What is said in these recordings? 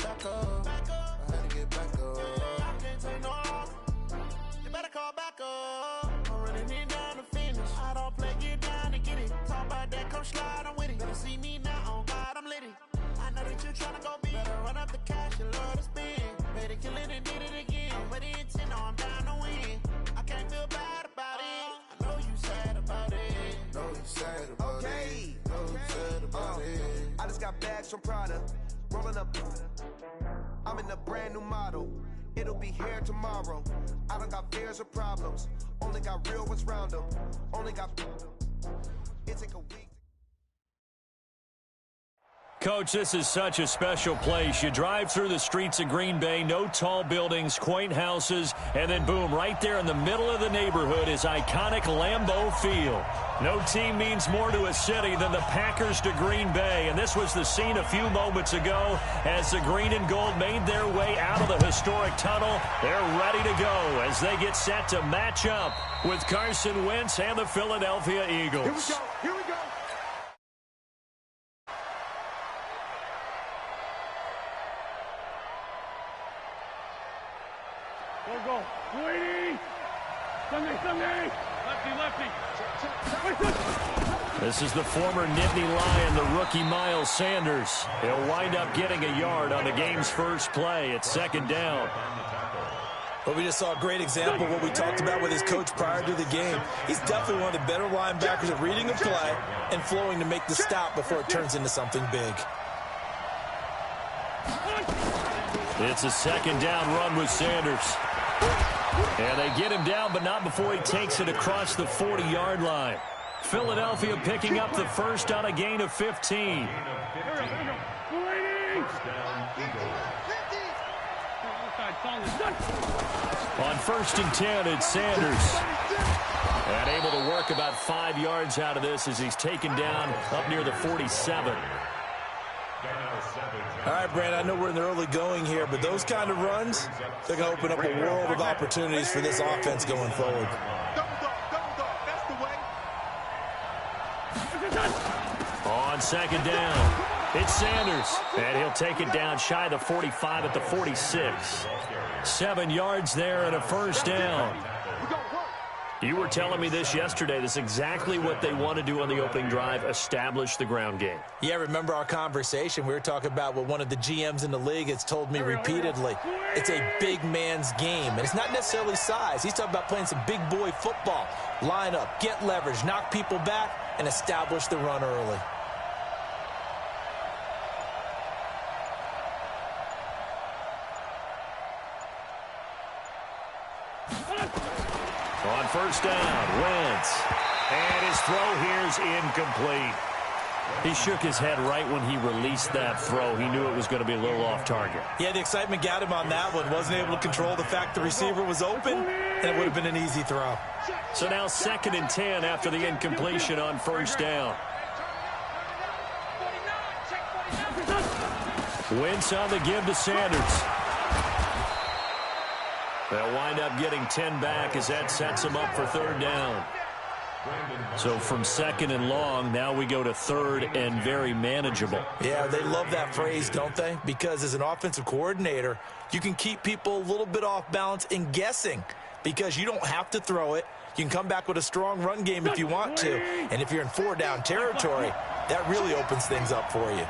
back up. I had to get back up. I can't take no more. You better call back up. I'm running it down to finish. I don't play, get down to get it. Talk about that, come slide, I'm with it. Better see me now, on God, I'm litty. I know that you tryna go big. Better run up the cash, you love to spend. Better kill it and did it again. I'm with the intent, no, I'm down to win. I can't feel bad about it. I know you sad about it. Know you sad about it. Know you sad about it. I just got bags from Prada. Rolling up. I'm in a brand new model. It'll be here tomorrow. I don't got fears or problems. Only got real ones round them. Only got. It take a week. Coach, this is such a special place. You drive through the streets of Green Bay, no tall buildings, quaint houses, and then boom, right there in the middle of the neighborhood is iconic Lambeau Field. No team means more to a city than the Packers to Green Bay, and this was the scene a few moments ago as the green and gold made their way out of the historic tunnel. They're ready to go as they get set to match up with Carson Wentz and the Philadelphia Eagles. Here we go. Here we go. Go. Waiting. Sunday. Lefty. This is the former Nittany Lion, the rookie Miles Sanders. He'll wind up getting a yard on the game's first play. It's second down. Well, we just saw a great example of what we talked about with his coach prior to the game. He's definitely one of the better linebackers at reading a play and flowing to make the stop before it turns into something big. It's a second down run with Sanders. And they get him down, but not before he takes it across the 40-yard line. Philadelphia picking up the first on a gain of 15. On 1st and 10, it's Sanders. And able to work about 5 yards out of this as he's taken down up near the 47. All right, Brand, I know we're in the early going here, but those kind of runs, they're going to open up a world of opportunities for this offense going forward. On second down, it's Sanders, and he'll take it down shy of the 45 at the 46. 7 yards there and a first down. You were telling me this yesterday. This is exactly what they want to do on the opening drive, establish the ground game. Yeah, remember our conversation? We were talking about what one of the GMs in the league has told me repeatedly. It's a big man's game, and it's not necessarily size. He's talking about playing some big boy football. Line up, get leverage, knock people back, and establish the run early. On first down, Wentz. And his throw here's incomplete. He shook his head right when he released that throw. He knew it was going to be a little off target. Yeah, the excitement got him on that one. Wasn't able to control the fact the receiver was open, and it would have been an easy throw. So now 2nd and 10 after the incompletion on first down. Wentz on the give to Sanders. They'll wind up getting 10 back as that sets them up for 3rd down. So from 2nd and long, now we go to 3rd and very manageable. Yeah, they love that phrase, don't they? Because as an offensive coordinator, you can keep people a little bit off balance and guessing because you don't have to throw it. You can come back with a strong run game if you want to. And if you're in 4-down territory, that really opens things up for you.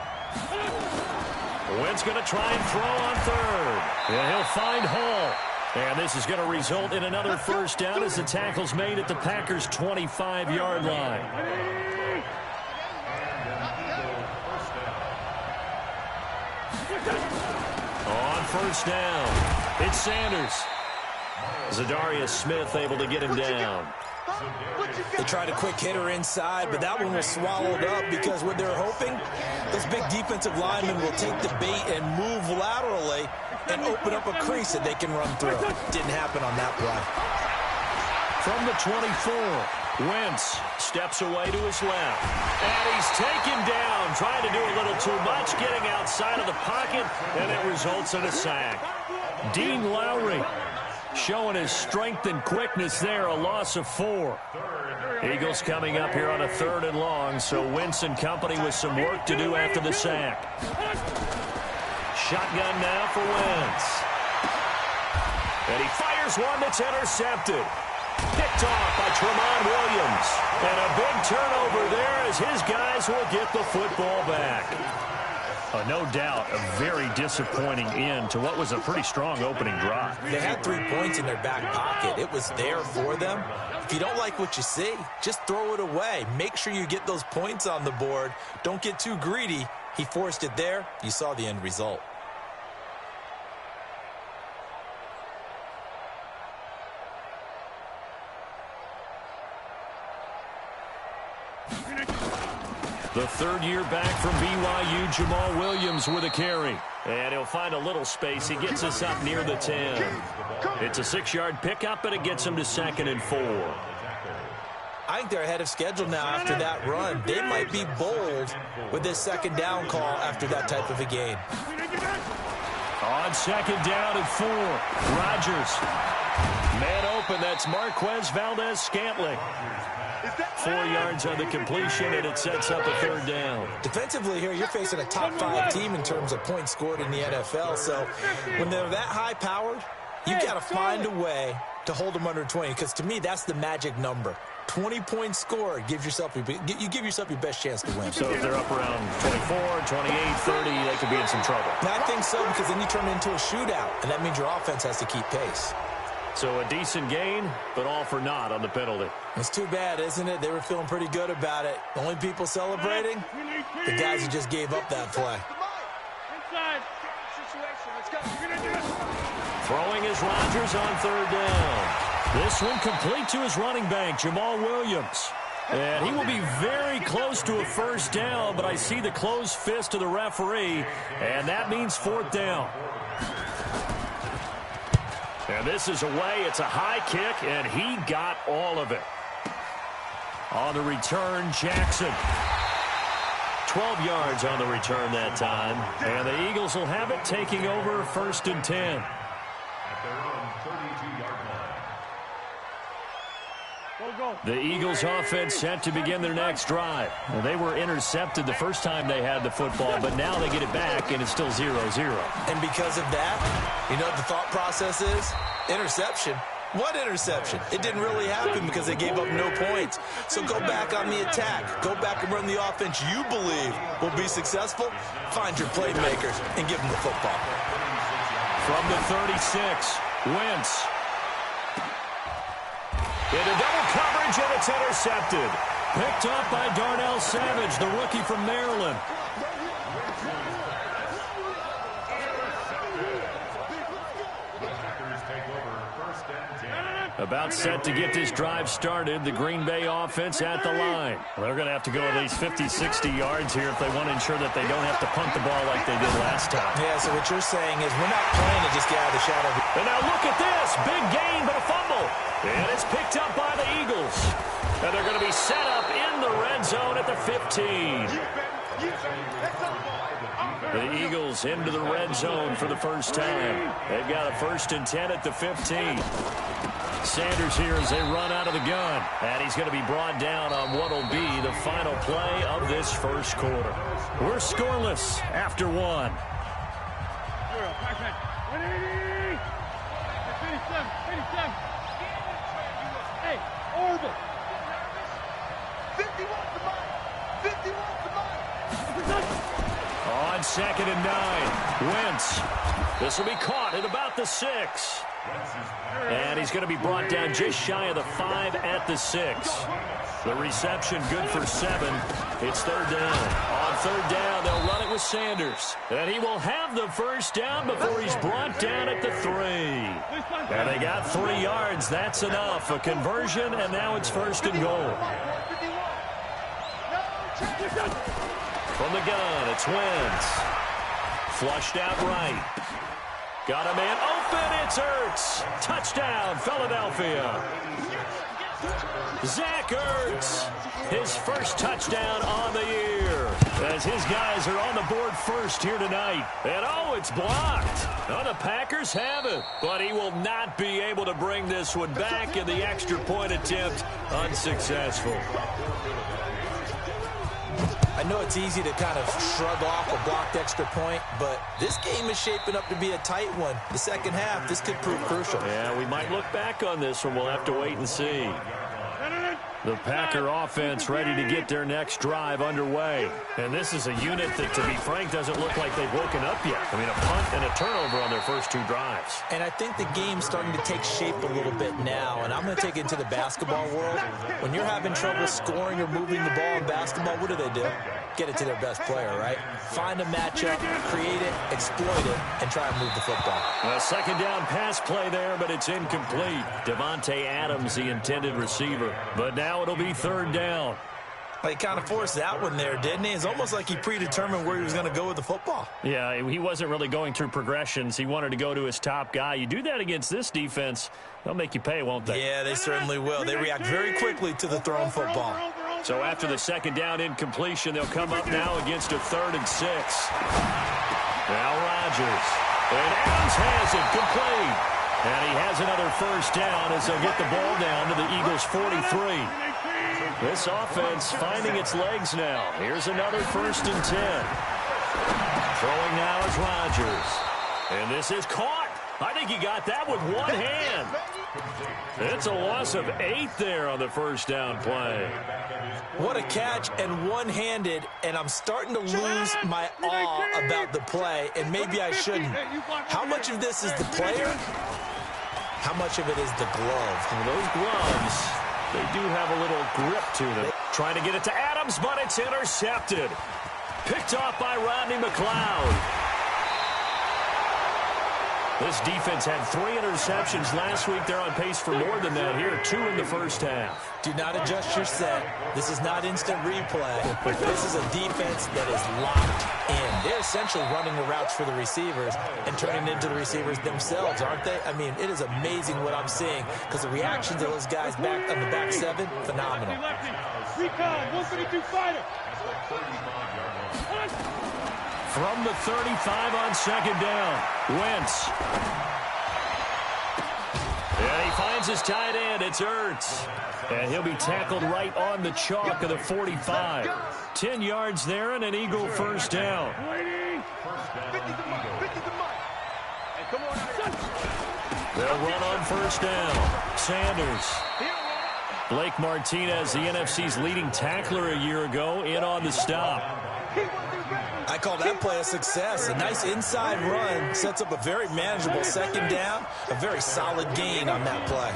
Wentz going to try and throw on 3rd. And he'll find Hall. And this is going to result in another first down as the tackle's made at the Packers' 25-yard line. On first down, it's Sanders. Zadarius Smith able to get him down. They tried a quick hitter inside, but that one was swallowed up because what they're hoping, those big defensive linemen will take the bait and move laterally and open up a crease that they can run through. Didn't happen on that play. From the 24, Wentz steps away to his left. And he's taken down, trying to do a little too much, getting outside of the pocket, and it results in a sack. Dean Lowry showing his strength and quickness there, a loss of 4. Eagles coming up here on a 3rd and long, so Wentz and company with some work to do after the sack. Shotgun now for Wentz. And he fires one that's intercepted. Picked off by Tramon Williams. And a big turnover there as his guys will get the football back. No doubt a very disappointing end to what was a pretty strong opening drive. They had 3 points in their back pocket. It was there for them. If you don't like what you see, just throw it away. Make sure you get those points on the board. Don't get too greedy. He forced it there. You saw the end result. The third year back from BYU, Jamal Williams with a carry. And he'll find a little space. He gets us up near the 10. It's a 6-yard pickup, and it gets him to 2nd and 4. I think they're ahead of schedule now after that run. They might be bold with this 2nd down call after that type of a game. On 2nd down and 4, Rodgers. Man open, that's Marquez Valdez-Scantling. 4 yards on the completion, and it sets up a 3rd down. Defensively here, you're facing a top 5 team in terms of points scored in the NFL. So when they're that high-powered, you got to find a way to hold them under 20, because to me, that's the magic number. 20 points scored, you give yourself your best chance to win. So if they're up around 24, 28, 30, they could be in some trouble. Now, I think so, because then you turn it into a shootout, and that means your offense has to keep pace. So a decent gain, but all for naught on the penalty. It's too bad, isn't it? They were feeling pretty good about it. The only people celebrating, the guys who just gave up that play. Inside. Situation. Let's go. Throwing is Rodgers on 3rd down. This one complete to his running back, Jamal Williams. And he will be very close to a 1st down, but I see the closed fist of the referee, and that means 4th down. And this is away. It's a high kick, and he got all of it. On the return, Jackson. 12 yards on the return that time. And the Eagles will have it, taking over 1st and 10. The Eagles offense set to begin their next drive. Well, they were intercepted the first time they had the football, but now they get it back, and it's still 0-0. And because of that, you know what the thought process is? Interception. What interception? It didn't really happen because they gave up no points. So go back on the attack. Go back and run the offense you believe will be successful. Find your playmakers and give them the football. From the 36, Wentz. Into double coverage, and it's intercepted. Picked up by Darnell Savage, the rookie from Maryland. About set to get this drive started. The Green Bay offense at the line. They're going to have to go at least 50, 60 yards here if they want to ensure that they don't have to punt the ball like they did last time. Yeah, so what you're saying is we're not playing to just get out of the shadow. And now look at this. Big gain, but a fumble. And it's picked up by the Eagles. And they're going to be set up in the red zone at the 15. The Eagles into the red zone for the first time. They've got a 1st and 10 at the 15. Sanders here as they run out of the gun. And he's going to be brought down on what will be the final play of this first quarter. We're scoreless after 1. 180. 87. Hey, Orville. 51 to mine. 51 to mine. On 2nd and 9, Wentz. This will be caught at about the 6. And he's going to be brought down just shy of the 5 at the 6. The reception good for 7. It's 3rd down. On 3rd down, they'll run it with Sanders. And he will have the 1st down before he's brought down at the 3. And they got 3 yards. That's enough. A conversion, and now it's 1st and goal. From the gun, it's Wentz. Flushed out right. Got a man open, it's Ertz. Touchdown, Philadelphia. Zach Ertz, his first touchdown on the year. As his guys are on the board first here tonight. And oh, it's blocked. Oh, the Packers have it. But he will not be able to bring this one back, and the extra point attempt unsuccessful. I know it's easy to kind of shrug off a blocked extra point, but this game is shaping up to be a tight one. The second half, this could prove crucial. Yeah, we might look back on this one. We'll have to wait and see. The Packer offense ready to get their next drive underway. And this is a unit that, to be frank, doesn't look like they've woken up yet. I mean, a punt and a turnover on their first 2 drives. And I think the game's starting to take shape a little bit now, and I'm going to take it into the basketball world. When you're having trouble scoring or moving the ball in basketball, what do? Get it to their best player, right? Find a matchup, create it, exploit it, and try and move the football. A second down pass play there, but it's incomplete. Devontae Adams, the intended receiver. But now it'll be 3rd down. He kind of forced that one there, didn't he? It's almost like he predetermined where he was going to go with the football. Yeah, he wasn't really going through progressions. He wanted to go to his top guy. You do that against this defense, they'll make you pay, won't they? Yeah, they certainly will. They react very quickly to the thrown football. So after the second down incompletion, they'll come up now against a 3rd and 6. Now Rodgers. And Adams has it complete. And he has another first down as they'll get the ball down to the Eagles' 43. This offense finding its legs now. Here's another 1st and 10. Throwing now is Rodgers. And this is caught. I think he got that with one hand. It's a loss of 8 there on the first down play. What a catch, and one-handed, and I'm starting to lose my awe about the play, and maybe I shouldn't. How much of this is the player? How much of it is the glove? Well, those gloves, they do have a little grip to them. Trying to get it to Adams, but it's intercepted. Picked off by Rodney McLeod. This defense had 3 interceptions last week. They're on pace for more than that here. 2 in the first half. Do not adjust your set. This is not instant replay. This is a defense that is locked in. They're essentially running the routes for the receivers and turning into the receivers themselves, aren't they? I mean, it is amazing what I'm seeing because the reactions of those guys back on the back 7, phenomenal. Recon, 132 fighter. From the 35 on second down, Wentz. And he finds his tight end. It's Ertz. And he'll be tackled right on the chalk of the 45. 10 yards there and an Eagle first down. They'll run on first down. Sanders. Blake Martinez, the NFC's leading tackler a year ago, in on the stop. I call that play a success. A nice inside run sets up a very manageable second down. A very solid gain on that play.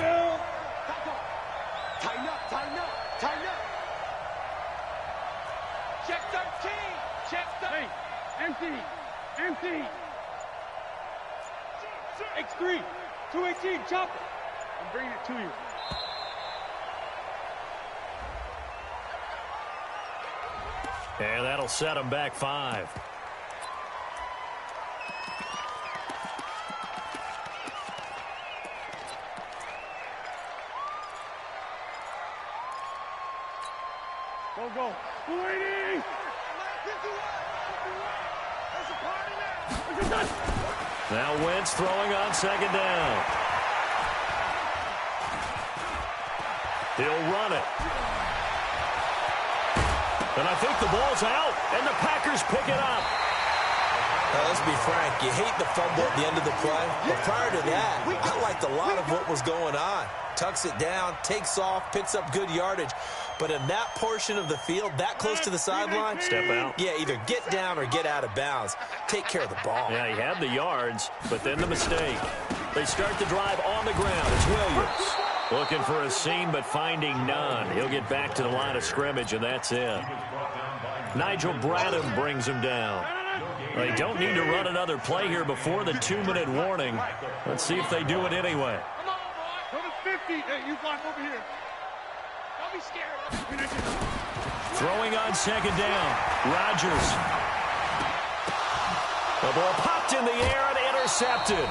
Tighten up, tighten up, tighten up. Check 13, check 13. Empty, empty. X3, 218, chopper. I'm bringing it to you. And that'll set him back 5. Go, go. 280. Now Wentz throwing on second down. He'll run it. And I think the ball's out, and the Packers pick it up. Let's be frank, you hate the fumble at the end of the play, but prior to that, I liked a lot of what was going on. Tucks it down, takes off, picks up good yardage. But in that portion of the field, that close to the sideline, step out. Yeah, either get down or get out of bounds. Take care of the ball. Yeah, he had the yards, but then the mistake. They start the drive on the ground. It's Williams. Looking for a seam, but finding none. He'll get back to the line of scrimmage, and that's it. Nigel Bradham brings him down. They don't need to run another play here before the 2-minute warning. Let's see if they do it anyway. Come on, boy. Go to 50. Hey, you block over here. Don't be scared. Throwing on second down. Rodgers. The ball popped in the air and intercepted.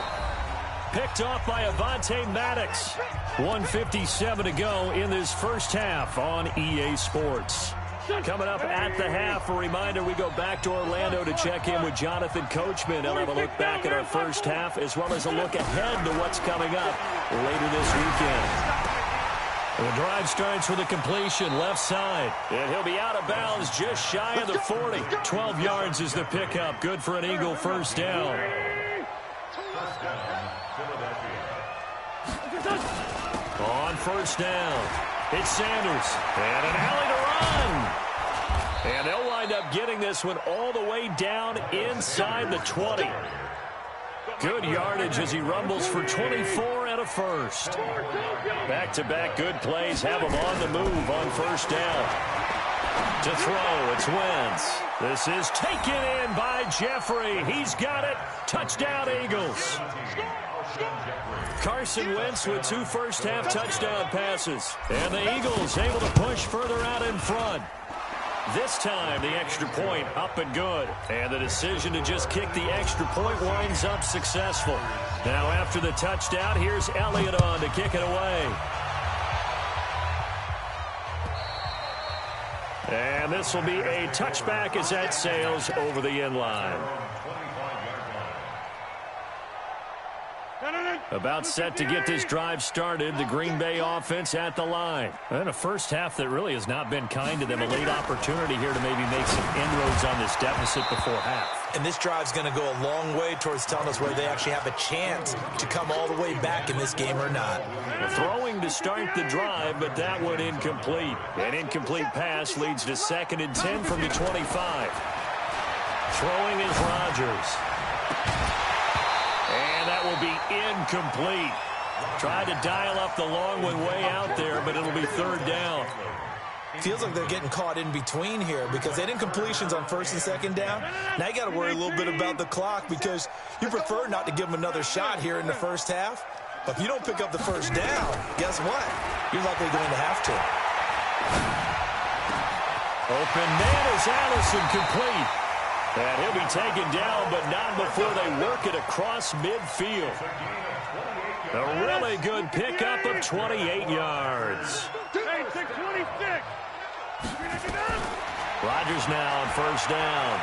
Picked off by Avonte Maddox. 1:57 to go in this first half on EA Sports. Coming up at the half, a reminder, we go back to Orlando to check in with Jonathan Coachman. He'll have a look back at our first half as well as a look ahead to what's coming up later this weekend. The drive starts with a completion left side. And he'll be out of bounds just shy of the 40. 12 yards is the pickup. Good for an Eagle first down. On first down, it's Sanders. And an alley to run. And they'll wind up getting this one all the way down inside the 20. Good yardage as he rumbles for 24 and a first. Back-to-back good plays have him on the move on first down. To throw, it's Wentz. This is taken in by Jeffrey. He's got it. Touchdown, Eagles. Carson Wentz with 2 first-half touchdown passes. And the Eagles able to push further out in front. This time, the extra point up and good. And the decision to just kick the extra point winds up successful. Now, after the touchdown, here's Elliott on to kick it away. And this will be a touchback as that sails over the end line. About set to get this drive started. The Green Bay offense at the line. And a first half that really has not been kind to them. A late opportunity here to maybe make some inroads on this deficit before half. And this drive's going to go a long way towards telling us whether they actually have a chance to come all the way back in this game or not. Throwing to start the drive, but that one incomplete. An incomplete pass leads to 2nd and 10 from the 25. Throwing is Rodgers. And that will be incomplete. Tried to dial up the long one way out there, but it'll be 3rd down. Feels like they're getting caught in between here because they did incompletions on 1st and 2nd down. Now you got to worry a little bit about the clock because you prefer not to give them another shot here in the first half. But if you don't pick up the first down, guess what? You're likely going to have to. Open man is Allison, complete. And he'll be taken down, but not before they work it across midfield. A really good pickup of 28 yards. Rodgers now on first down.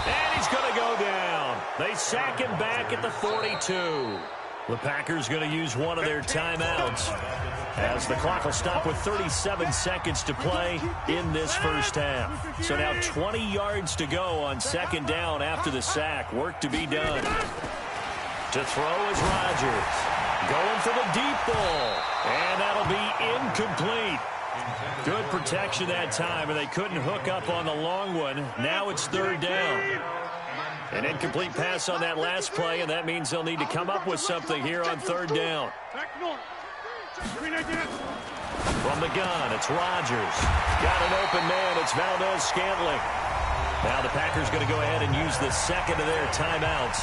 And he's going to go down. They sack him back at the 42. The Packers going to use one of their timeouts as the clock will stop with 37 seconds to play in this first half. So now 20 yards to go on 2nd down after the sack. Work to be done. To throw is Rodgers. Going for the deep ball. And that'll be incomplete. Good protection that time, and they couldn't hook up on the long one. Now it's 3rd down. An incomplete pass on that last play, and that means they'll need to come up with something here on 3rd down. From the gun, it's Rodgers. Got an open man, it's Valdez-Scantling. Now the Packers going to go ahead and use the 2nd of their timeouts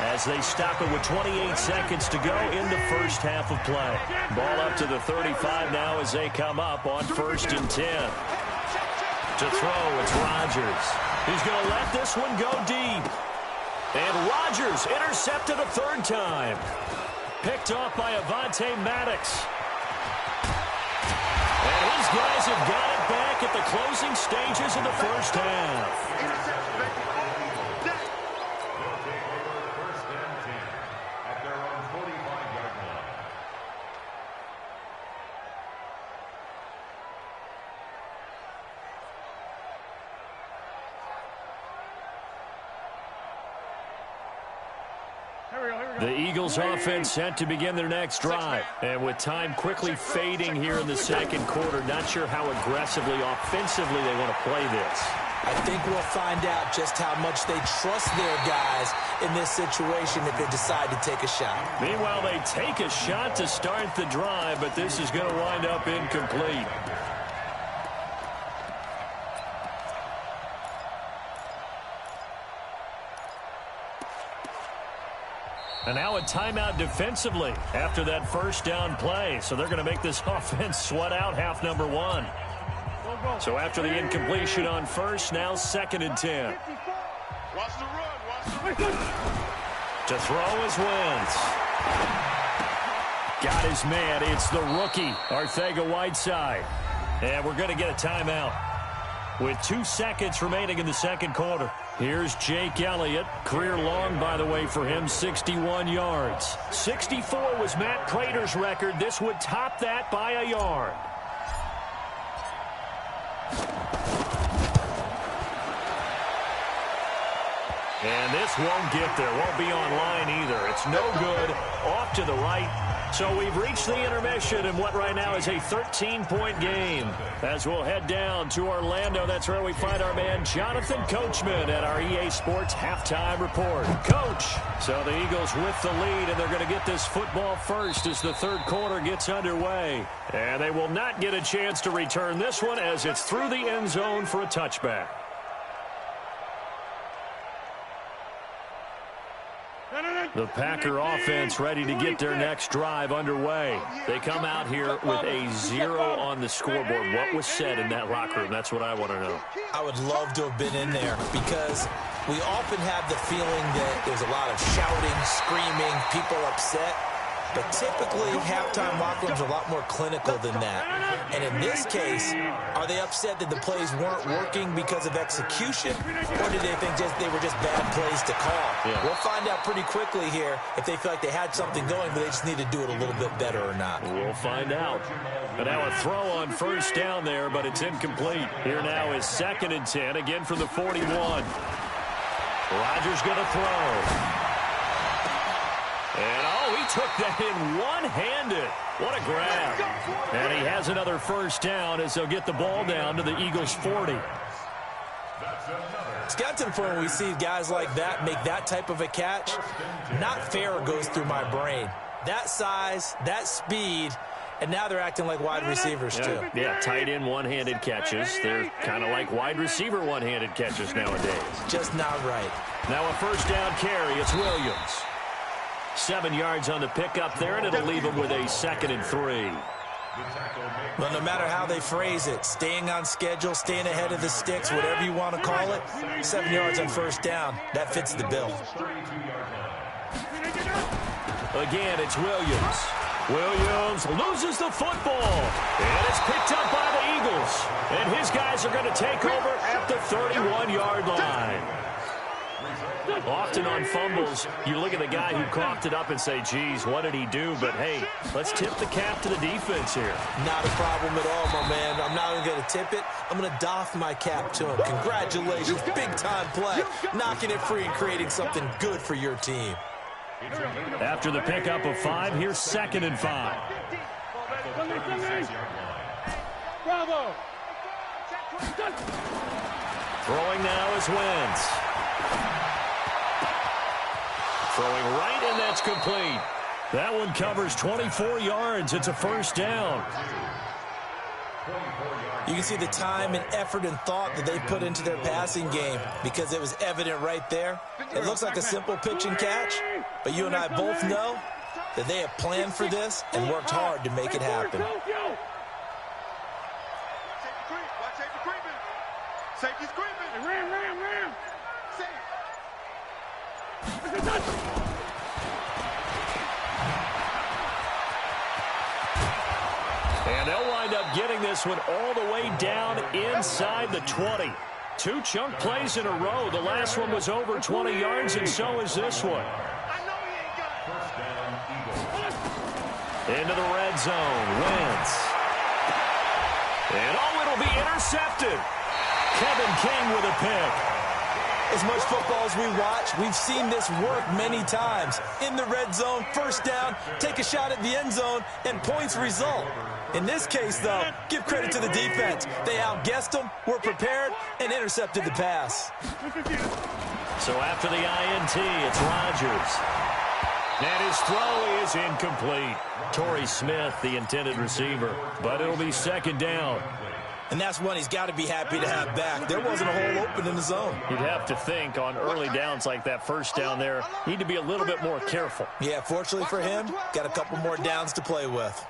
as they stop it with 28 seconds to go in the first half of play. Ball up to the 35 now as they come up on 1st and 10. To throw, it's Rodgers. He's going to let this one go deep. And Rodgers intercepted a 3rd time. Picked off by Avonte Maddox. And his guys have got it back at the closing stages of the first half. The Eagles offense set to begin their next drive. And with time quickly fading here in the 2nd quarter, not sure how aggressively, offensively they want to play this. I think we'll find out just how much they trust their guys in this situation if they decide to take a shot. Meanwhile, they take a shot to start the drive, but this is going to wind up incomplete. And now a timeout defensively after that first down play. So they're going to make this offense sweat out half number 1. So after the incompletion on 1st, now 2nd and 10. Watch the run. To throw is Wentz. Got his man. It's the rookie, Arcega-Whiteside. And we're going to get a timeout with 2 seconds remaining in the 2nd quarter. Here's Jake Elliott. Career long, by the way, for him, 61 yards. 64 was Matt Prater's record. This would top that by a yard. And this won't get there. Won't be online either. It's no good. Off to the right. So we've reached the intermission in what right now is a 13-point game. As we'll head down to Orlando, that's where we find our man Jonathan Coachman at our EA Sports Halftime Report. Coach, so the Eagles with the lead, and they're going to get this football first as the third quarter gets underway. And they will not get a chance to return this one as it's through the end zone for a touchback. The Packer offense ready to get their next drive underway. They come out here with a 0 on the scoreboard. What was said in that locker room? That's what I want to know. I would love to have been in there because we often have the feeling that there's a lot of shouting, screaming, people upset. But typically, halftime locker rooms are a lot more clinical than that. And in this case, are they upset that the plays weren't working because of execution? Or did they think they were just bad plays to call? Yeah. We'll find out pretty quickly here if they feel like they had something going, but they just need to do it a little bit better or not. We'll find out. But now a throw on first down there, but it's incomplete. Here now is 2nd and 10, again from the 41. Rodgers going to throw. And, he took that in one-handed. What a grab. And he has another first down as they'll get the ball down to the Eagles' 40. It's got to the point where we see guys like that make that type of a catch. Not fair goes through my brain. That size, that speed, and now they're acting like wide receivers, too. Yeah, tight end one-handed catches. They're kind of like wide receiver one-handed catches nowadays. Just not right. Now a first down carry. It's Williams. 7 yards on the pickup there, and it'll leave them with a 2nd and 3. Well, no matter how they phrase it, staying on schedule, staying ahead of the sticks, whatever you want to call it, 7 yards on first down, that fits the bill. Again, it's Williams. Williams loses the football, and it's picked up by the Eagles. And his guys are going to take over at the 31-yard line. Often on fumbles, you look at the guy who coughed it up and say, geez, what did he do? But, hey, let's tip the cap to the defense here. Not a problem at all, my man. I'm not even going to tip it. I'm going to doff my cap to him. Congratulations. Big-time play. Knocking it free and creating something good for your team. After the pickup of 5, here's 2nd and 5. Bravo. Throwing now is Wentz. Throwing right, and that's complete. That one covers 24 yards. It's a first down. You can see the time and effort and thought that they put into their passing game because it was evident right there. It looks like a simple pitch and catch, but you and I both know that they have planned for this and worked hard to make it happen. Safety's creeping. Ram. And they'll wind up getting this one all the way down inside the 20. 2 chunk plays in a row. The last one was over 20 yards, and so is this one. Into the red zone. Wentz. And it'll be intercepted. Kevin King with a pick. As much football as we watch, we've seen this work many times. In the red zone, first down, take a shot at the end zone, and points result. In this case, though, give credit to the defense. They outguessed them, were prepared, and intercepted the pass. So after the INT, it's Rodgers. And his throw is incomplete. Torrey Smith, the intended receiver. But it'll be 2nd down. And that's one he's got to be happy to have back. There wasn't a hole open in the zone. You'd have to think on early downs like that first down there, need to be a little bit more careful. Yeah, fortunately for him, got a couple more downs to play with.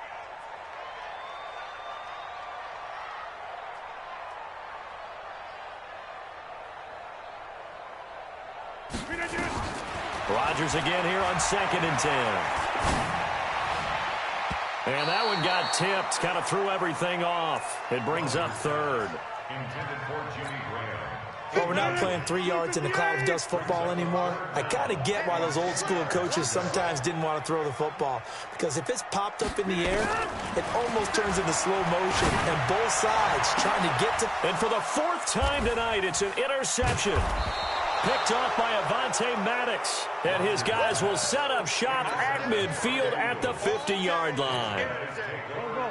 Rodgers again here on 2nd and 10. And that one got tipped, kind of threw everything off. It brings up 3rd. Well, we're not playing 3 yards in the cloud of dust football anymore. I kind of get why those old school coaches sometimes didn't want to throw the football. Because if it's popped up in the air, it almost turns into slow motion. And both sides trying to get to... And for the 4th time tonight, it's an interception. Picked off by Avonte Maddox. And his guys will set up shop at midfield at the 50-yard line.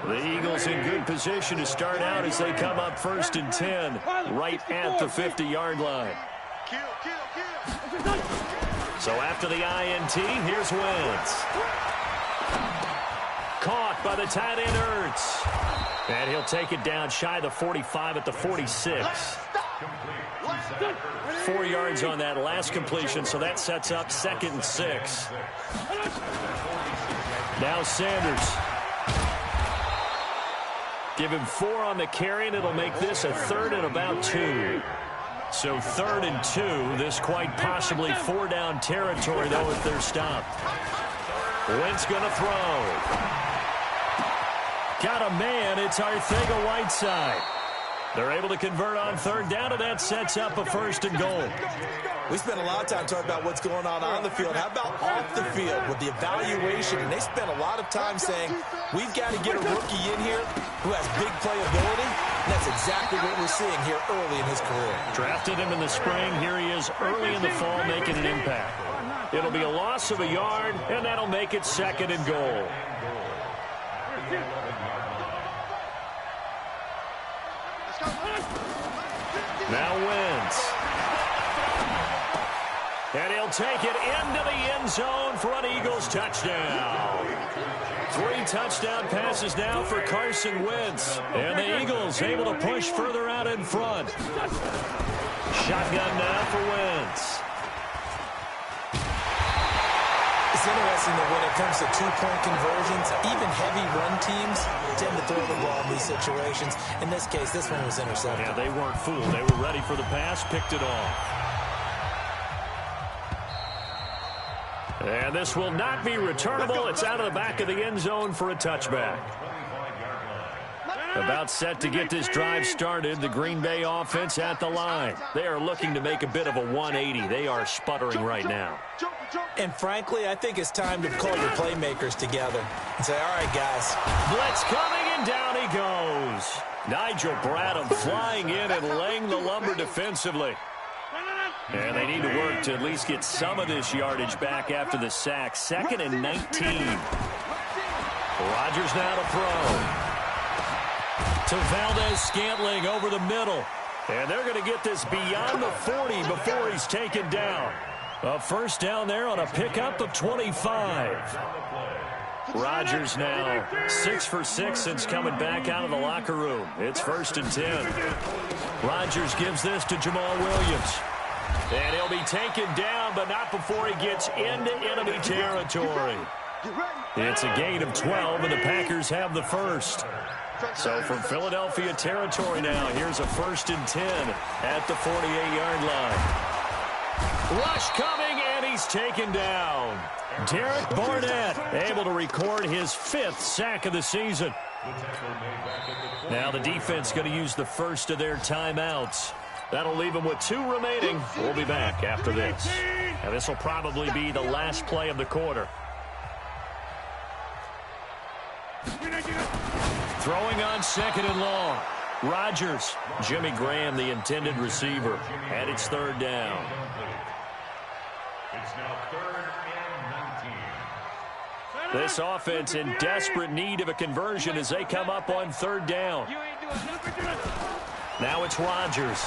The Eagles in good position to start out as they come up 1st and 10 right at the 50-yard line. So after the INT, here's Wentz. Caught by the tight end Ertz. And he'll take it down shy of the 45 at the 46. 4 yards on that last completion, so that sets up 2nd and 6. Now Sanders. Give him 4 on the carry, and it'll make this a 3rd and about 2. So 3rd and 2. This quite possibly 4-down territory, though, if they're stopped. Wentz going to throw. Got a man. It's Ayeitsrickydoe. They're able to convert on 3rd down, and that sets up a 1st and goal. We spent a lot of time talking about what's going on the field. How about off the field with the evaluation? And they spent a lot of time saying, we've got to get a rookie in here who has big playability. And that's exactly what we're seeing here early in his career. Drafted him in the spring. Here he is early in the fall making an impact. It'll be a loss of a yard, and that'll make it 2nd and goal. Now Wentz. And he'll take it into the end zone for an Eagles touchdown. 3 touchdown passes now for Carson Wentz. And the Eagles able to push further out in front. Shotgun now for Wentz. It's interesting that when it comes to 2-point conversions, even heavy run teams tend to throw the ball in these situations. In this case, this one was intercepted. Yeah, they weren't fooled. They were ready for the pass, picked it off. And this will not be returnable. It's out of the back of the end zone for a touchback. About set to get this drive started. The Green Bay offense at the line. They are looking to make a bit of a 180. They are sputtering right now. And frankly, I think it's time to call your playmakers together and say, all right, guys. Blitz coming, and down he goes. Nigel Bradham flying in and laying the lumber defensively. And they need to work to at least get some of this yardage back after the sack. 2nd and 19. Rodgers now to throw. To Valdez-Scantling over the middle. And they're going to get this beyond the 40 before he's taken down. A 1st down there on a pickup of 25. Rodgers now 6 for 6 since coming back out of the locker room. It's 1st and 10. Rodgers gives this to Jamal Williams. And he'll be taken down, but not before he gets into enemy territory. It's a gain of 12, and the Packers have the 1st. So from Philadelphia territory now, here's a 1st and 10 at the 48-yard line. Rush coming, and he's taken down. Derek Barnett able to record his 5th sack of the season. Now the defense going to use the first of their timeouts. That'll leave them with 2 remaining. We'll be back after this. And this will probably be the last play of the quarter. Throwing on 2nd and long. Rodgers. Jimmy Graham, the intended receiver. And it's 3rd down. It's now 3rd and 19. This offense in desperate need of a conversion as they come up on 3rd down. Now it's Rodgers.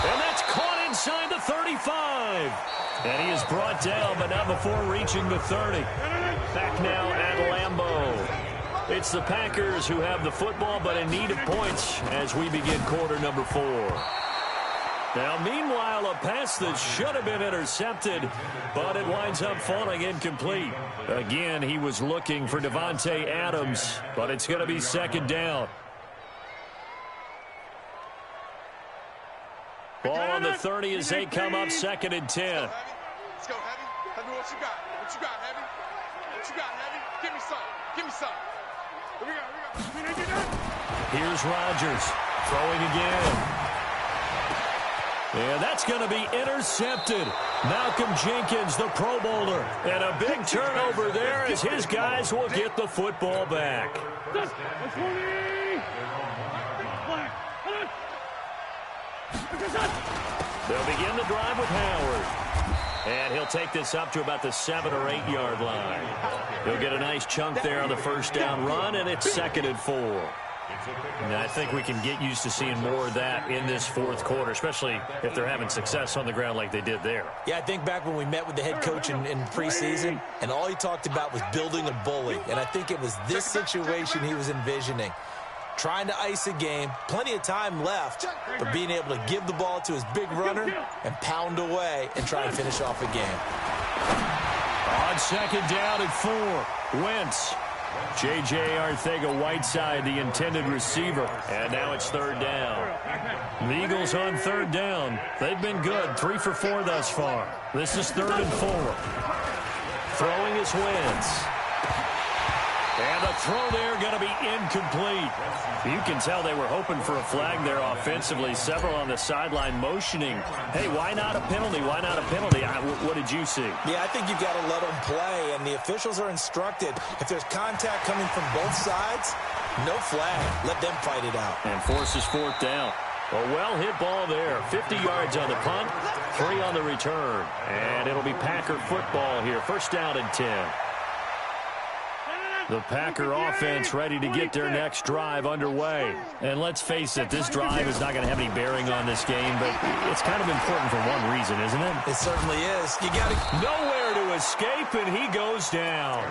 And that's caught inside the 35. And he is brought down, but not before reaching the 30. Back now at Lambeau. It's the Packers who have the football, but in need of points as we begin quarter number 4. Now, meanwhile, a pass that should have been intercepted, but it winds up falling incomplete. Again, he was looking for Devontae Adams, but it's going to be 2nd down. Ball on the 30 as they come up 2nd and 10. Let's go, Heavy. Heavy, what you got? What you got, Heavy? What you got, Heavy? Give me some. Give me some. Here we go. Here's Rodgers. Throwing again. And that's going to be intercepted. Malcolm Jenkins, the Pro Bowler. And a big turnover there as his guys will get the football back. They'll begin the drive with Howard. And he'll take this up to about the 7 or 8 yard line. He'll get a nice chunk there on the first down run, and it's 2nd and 4. And I think we can get used to seeing more of that in this fourth quarter, especially if they're having success on the ground like they did there. Yeah, I think back when we met with the head coach in preseason, and all he talked about was building a bully. And I think it was this situation he was envisioning. Trying to ice a game, plenty of time left, but being able to give the ball to his big runner and pound away and try and finish off a game. On 2nd down and 4, Wentz. J.J. Arcega-Whiteside, the intended receiver. And now it's 3rd down. The Eagles on 3rd down. They've been good, 3 for 4 thus far. This is 3rd and 4. Throwing is Wentz. And the throw there going to be incomplete. You can tell they were hoping for a flag there offensively. Several on the sideline motioning. Hey, why not a penalty? Why not a penalty? What did you see? Yeah, I think you've got to let them play, and the officials are instructed. If there's contact coming from both sides, no flag. Let them fight it out. And forces 4th down. A well-hit ball there. 50 yards on the punt, 3 on the return. And it'll be Packer football here. 1st down and 10. The Packer offense ready to get their next drive underway. And let's face it, this drive is not going to have any bearing on this game, but it's kind of important for one reason, isn't it? It certainly is. You got nowhere to escape, and he goes down.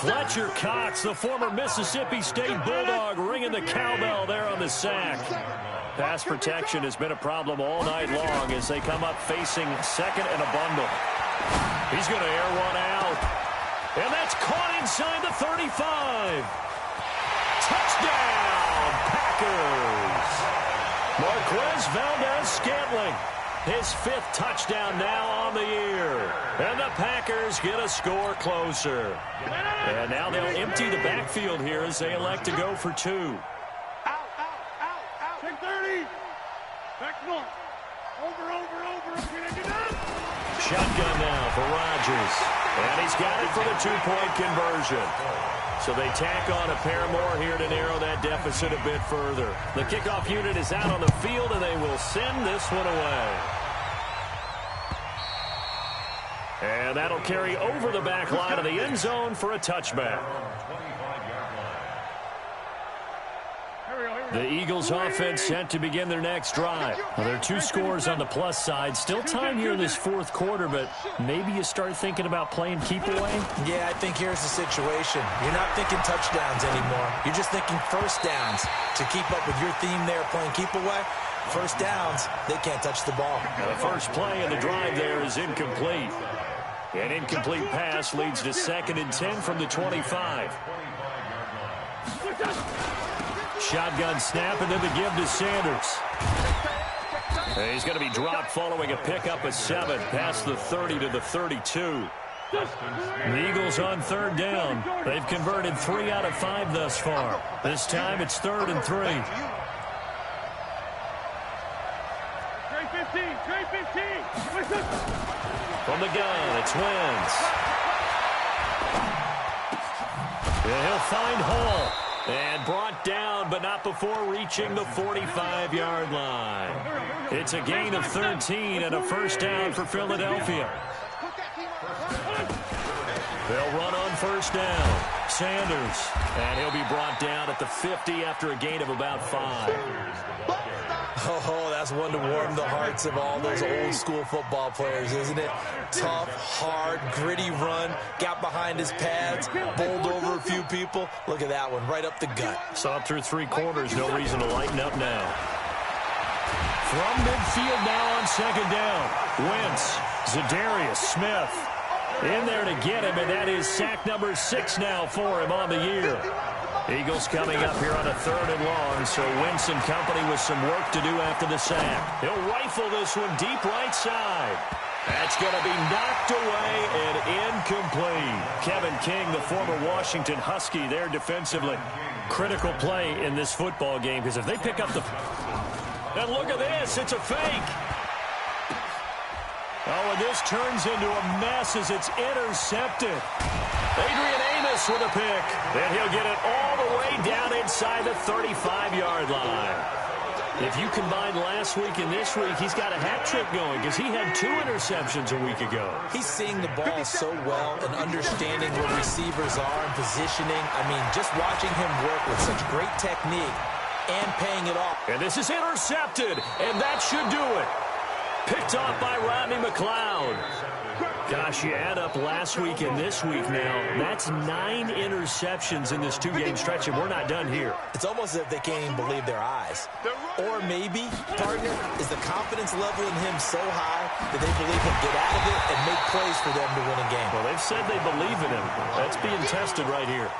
Fletcher Cox, the former Mississippi State Bulldog, ringing the cowbell there on the sack. Pass protection has been a problem all night long as they come up facing 2nd and a bundle. He's going to air one out. And that's caught inside the 35. Touchdown, Packers. Marquez Valdez-Scantling, his 5th touchdown now on the year. And the Packers get a score closer. And now they'll empty the backfield here as they elect to go for 2. Out. Take 30. Back north. Over. Shotgun now for Rodgers. And he's got it for the 2-point conversion. So they tack on a pair more here to narrow that deficit a bit further. The kickoff unit is out on the field, and they will send this one away. And that'll carry over the back line of the end zone for a touchback. The Eagles offense set to begin their next drive. Well, there are 2 scores on the plus side. Still time here in this fourth quarter, but maybe you start thinking about playing keep away? Yeah, I think here's the situation. You're not thinking touchdowns anymore. You're just thinking first downs. To keep up with your theme there, playing keep away, first downs, they can't touch the ball. Now, the first play of the drive there is incomplete. An incomplete pass leads to 2nd and 10 from the 25. Shotgun snap, and then the give to Sanders. And he's going to be dropped following a pickup of 7 past the 30 to the 32. The Eagles on 3rd down. They've converted 3 out of 5 thus far. This time it's 3rd and 3. Trey 15. From the gun, it's Wentz. And he'll find Hall. And brought down, but not before reaching the 45-yard line. It's a gain of 13 and a first down for Philadelphia. They'll run on first down. Sanders. And he'll be brought down at the 50 after a gain of about 5. Oh, that's one to warm the hearts of all those old-school football players, isn't it? Tough, hard, gritty run, got behind his pads, bowled over a few people. Look at that one, right up the gut. Saw it through 3 quarters, no reason to lighten up now. From midfield now on 2nd down. Wentz, Zadarius Smith in there to get him, and that is sack number 6 now for him on the year. Eagles coming up here on a 3rd and long, so Wentz and company with some work to do after the sack. He'll rifle this one deep right side. That's going to be knocked away and incomplete. Kevin King, the former Washington Husky, there defensively. Critical play in this football game, because if they pick up the... And look at this, it's a fake. Oh, and this turns into a mess as it's intercepted. Adrian Amos with a pick. And he'll get it all the way down inside the 35-yard line. If you combine last week and this week, he's got a hat trick going because he had 2 interceptions a week ago. He's seeing the ball so well and understanding where receivers are and positioning. I mean, just watching him work with such great technique and paying it off. And this is intercepted, and that should do it. Picked off by Rodney McLeod. Gosh, you add up last week and this week now. That's 9 interceptions in this 2-game stretch, and we're not done here. It's almost as if they can't even believe their eyes. Or maybe, partner, is the confidence level in him so high that they believe he'll get out of it and make plays for them to win a game. Well, they've said they believe in him. That's being tested right here.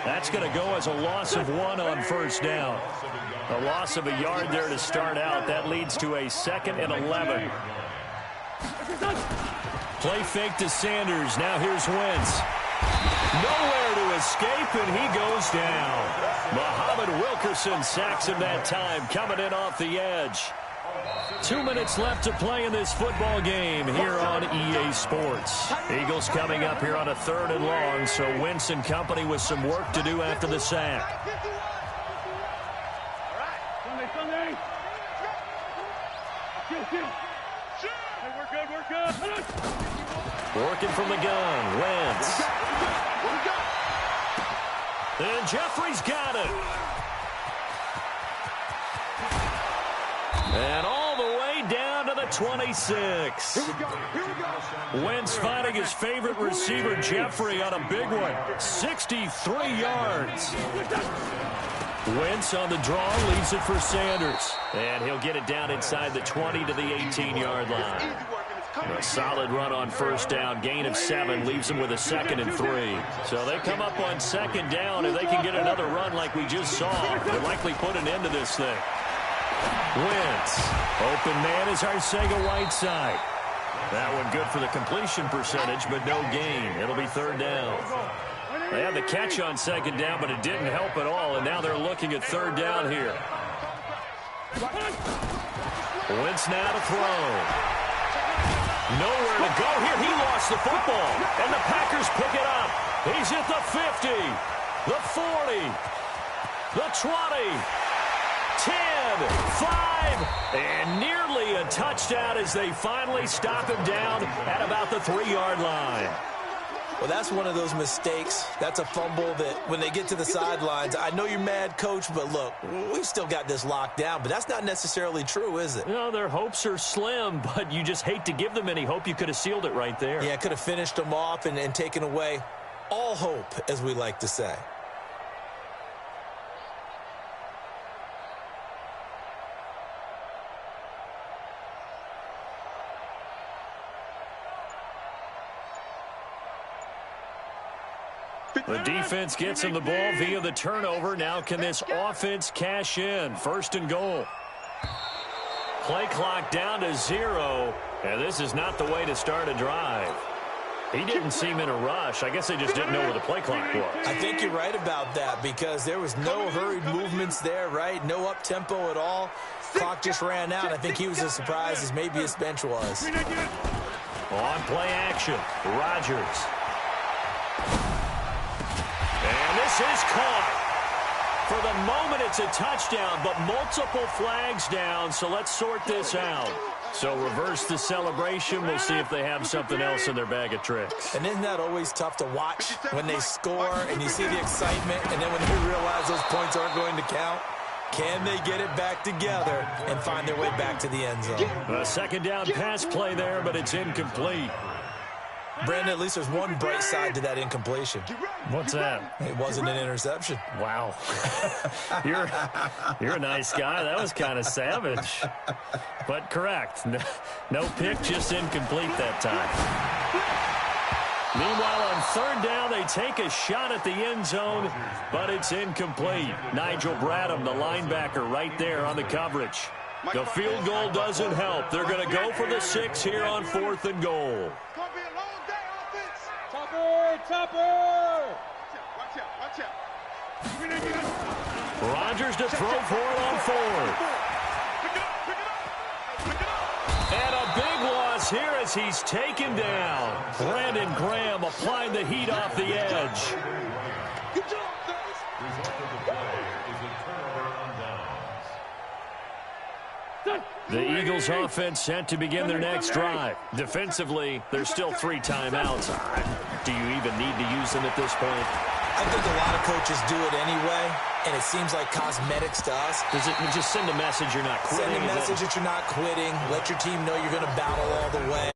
That's going to go as a loss of 1 on first down. A loss of a yard there to start out. That leads to a 2nd and 11. Play fake to Sanders. Now here's Wentz. Nowhere to escape, and he goes down. Muhammad Wilkerson sacks him that time, coming in off the edge. 2 minutes left to play in this football game here on EA Sports. Eagles coming up here on a 3rd and long, so Wentz and company with some work to do after the sack. Sunday. Hey, we're good. Working from the gun, Wentz. And Jeffrey's got it. And all the way down to the 26. Wentz finding his favorite receiver, Jeffrey, on a big one. 63 yards. Wentz on the draw, leaves it for Sanders. And he'll get it down inside the 20 to the 18-yard line. A solid run on first down, gain of 7, leaves them with a 2nd and 3. So they come up on 2nd down. If they can get another run like we just saw, they'll likely put an end to this thing. Wentz. Open man is Arcega-Whiteside. That one good for the completion percentage, but no gain. It'll be 3rd down. They had the catch on 2nd down, but it didn't help at all, and now they're looking at 3rd down here. Wentz now to throw. Nowhere to go here. He lost the football, and the Packers pick it up. He's at the 50, the 40, the 20, 10, 5, and nearly a touchdown as they finally stop him down at about the 3-yard line. Well, that's one of those mistakes. That's a fumble that when they get to the sidelines, I know you're mad, Coach, but look, we've still got this locked down. But that's not necessarily true, is it? No, their hopes are slim, but you just hate to give them any hope. You could have sealed it right there. Yeah, could have finished them off and taken away all hope, as we like to say. The defense gets him the ball via the turnover. Now can this offense cash in? 1st and goal. Play clock down to 0. And this is not the way to start a drive. He didn't seem in a rush. I guess they just didn't know where the play clock was. I think you're right about that because there was no hurried movements there, right? No up-tempo at all. Clock just ran out. I think he was as surprised as maybe his bench was. On play action, Rodgers. And this is caught. For the moment, it's a touchdown, but multiple flags down, so let's sort this out. So reverse the celebration. We'll see if they have something else in their bag of tricks. And isn't that always tough to watch when they score and you see the excitement, and then when they realize those points aren't going to count? Can they get it back together and find their way back to the end zone? A 2nd down pass play there, but it's incomplete. Brandon, at least there's one bright side to that incompletion. What's that? It wasn't an interception. Wow. You're a nice guy. That was kind of savage. But correct. No pick, just incomplete that time. Meanwhile, on 3rd down, they take a shot at the end zone, but it's incomplete. Nigel Bradham, the linebacker, right there on the coverage. The field goal doesn't help. They're going to go for the 6 here on 4th and goal. It's going to be a long day, offense. Topper! Watch out. Rodgers to throw for it on 4th. Pick it up. And a big loss here as he's taken down. Brandon Graham applying the heat off the edge. Good job, guys. The Eagles offense set to begin their next drive. Defensively, there's still 3 timeouts. Do you even need to use them at this point? I think a lot of coaches do it anyway, and it seems like cosmetics to us. Does it just send a message you're not quitting? Send a message that you're not quitting. Let your team know you're going to battle all the way.